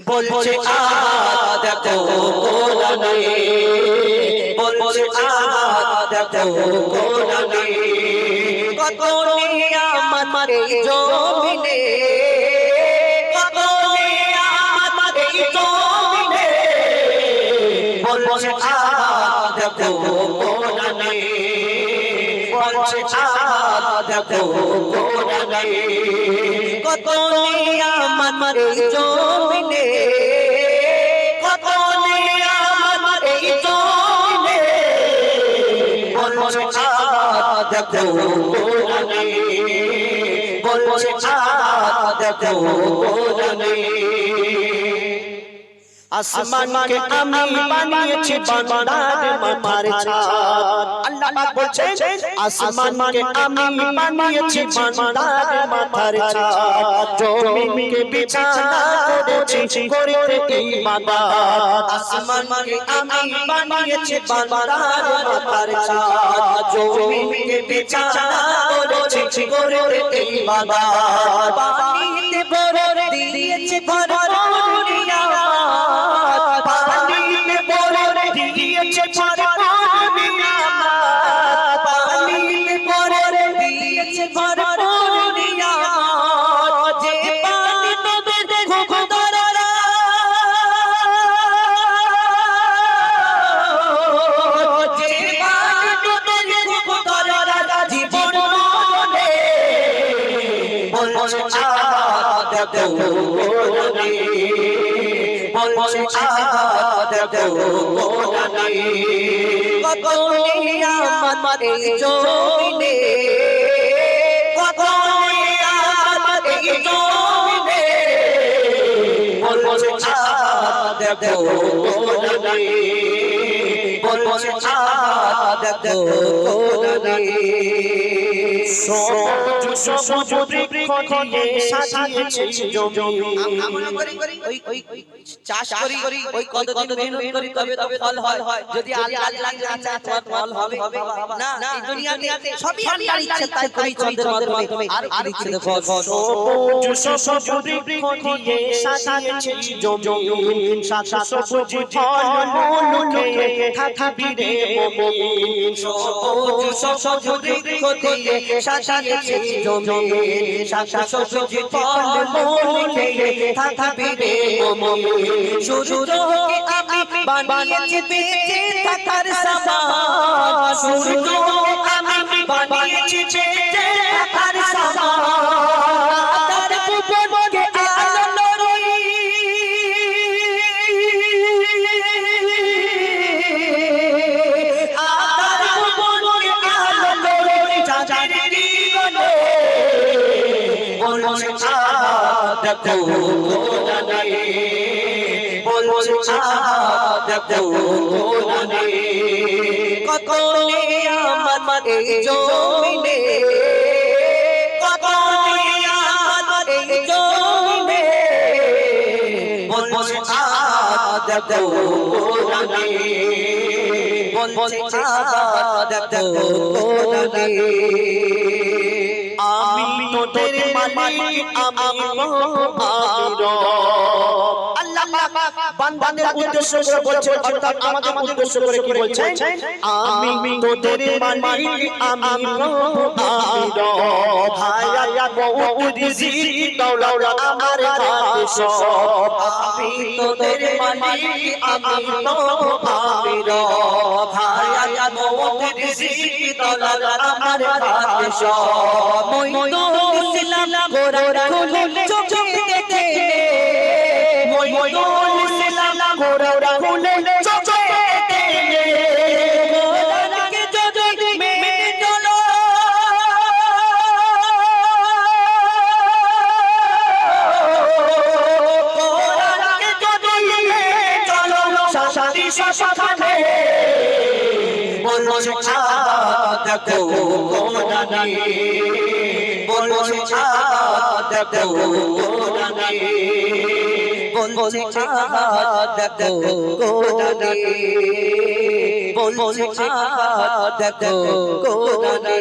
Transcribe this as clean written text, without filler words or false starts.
বলছে দেখো কোরআনে, বলছে দেখো কোরআনে, কত নিয়ামত এই জমিনে, কত নিয়ামত এই জমিনে, বলছে দেখো কোরআনে, বলছে দেখো কোরআনে, কত নিয়ামত এই জমিনে, কত নিয়ামত এই জমিনে, বলছে দেখো কোরআনে, বলছে দেখো কোরআনে। আসমানকে আমি বানিয়েছি বান্দার মাথার ছাদ, আল্লাহ পাক বলছেন আসমানকে আমি বানিয়েছি বান্দার মাথার ছাদ, জমিনকে বিছানা করেছি করতে ইবাদত, আসমানকে আমি বানিয়েছি বান্দার মাথার ছাদ, জমিনকে বিছানা করেছি করতে ইবাদত, পানিতে ভরে দিয়েছি ভরপুর দেখো কোরআনে, বলছে দেখো কোরআনে, কত নিয়ামত এই জমিনে, কত নিয়ামত এই জমিনে, বলছে দেখো কোরআনে, বলছে দেখো কোরআনে। সবুজ সবুজ বৃক্ষ দিয়ে সাজিয়েছে জমি, আমরা করি ওই চাষ করি ওই কতদিন মেহনত করি তবে তো ফল হয়, যদি আল্লাহ না চায় তো ফল হবে না। এই দুনিয়াতে সবই আল্লাহর ইচ্ছা, তাই করি চন্দ্রের মাধ্যমে আর ইচ্ছে দেখো। সবুজ সবুজ বৃক্ষ দিয়ে সাজিয়েছে জমি, শাখা সবুজ ফল মূল খেয়ে থাকবি রে মুমিন, সবুজ সবুজ বৃক্ষ দিয়ে সাজিয়েছে জমি, শাখা সবুজ ফল মূল খেয়ে থাকবি রে মুমিন, সূর্যকে আমি বানিয়েছি বেঁচে থাকার সামান, সূর্যকে আমি বানিয়েছি বেঁচে থাকার সামান, তার ভুবনকে আলো রই, তার ভুবনকে আলো রই, চাঁদের জীবনে বলছে দেখো কোরআনে, বলছে দেখো কোরআনে, কত নিয়ামত এই জমিনে, কত নিয়ামত এই জমিনে, বলছে দেখো কোরআনে, বলছে দেখো কোরআনে। আমি তোদের মালিক, আমি আল্লাহ পাক বান্দাদের উদ্দেশ্য করে বলছেন, অর্থাৎ আমাদের উদ্দেশ্য করে কি বলছেন, আমি তোদের মালিক, আমি হায়াত মউত রিজিক দৌলত আমার হাতে সব, আমি তোদের মালিক, আমি হায়াত মউত রিজিক দৌলত আমার হাতে সব, মইদুল ইসলাম কোরআন খুলে চোখে দেখে, মইদুল ইসলাম কোরআন খুলে চোখে দেখে, কোরআনকে যদি মেনে চলো, কোরআনকে যদি মেনে চলো, শান্তি শাসনে বলছে দেখো কোরআনে, বলছে দেখো কোরআনে, বলছে দেখো কোরআনে, বলছে দেখো কোরআনে।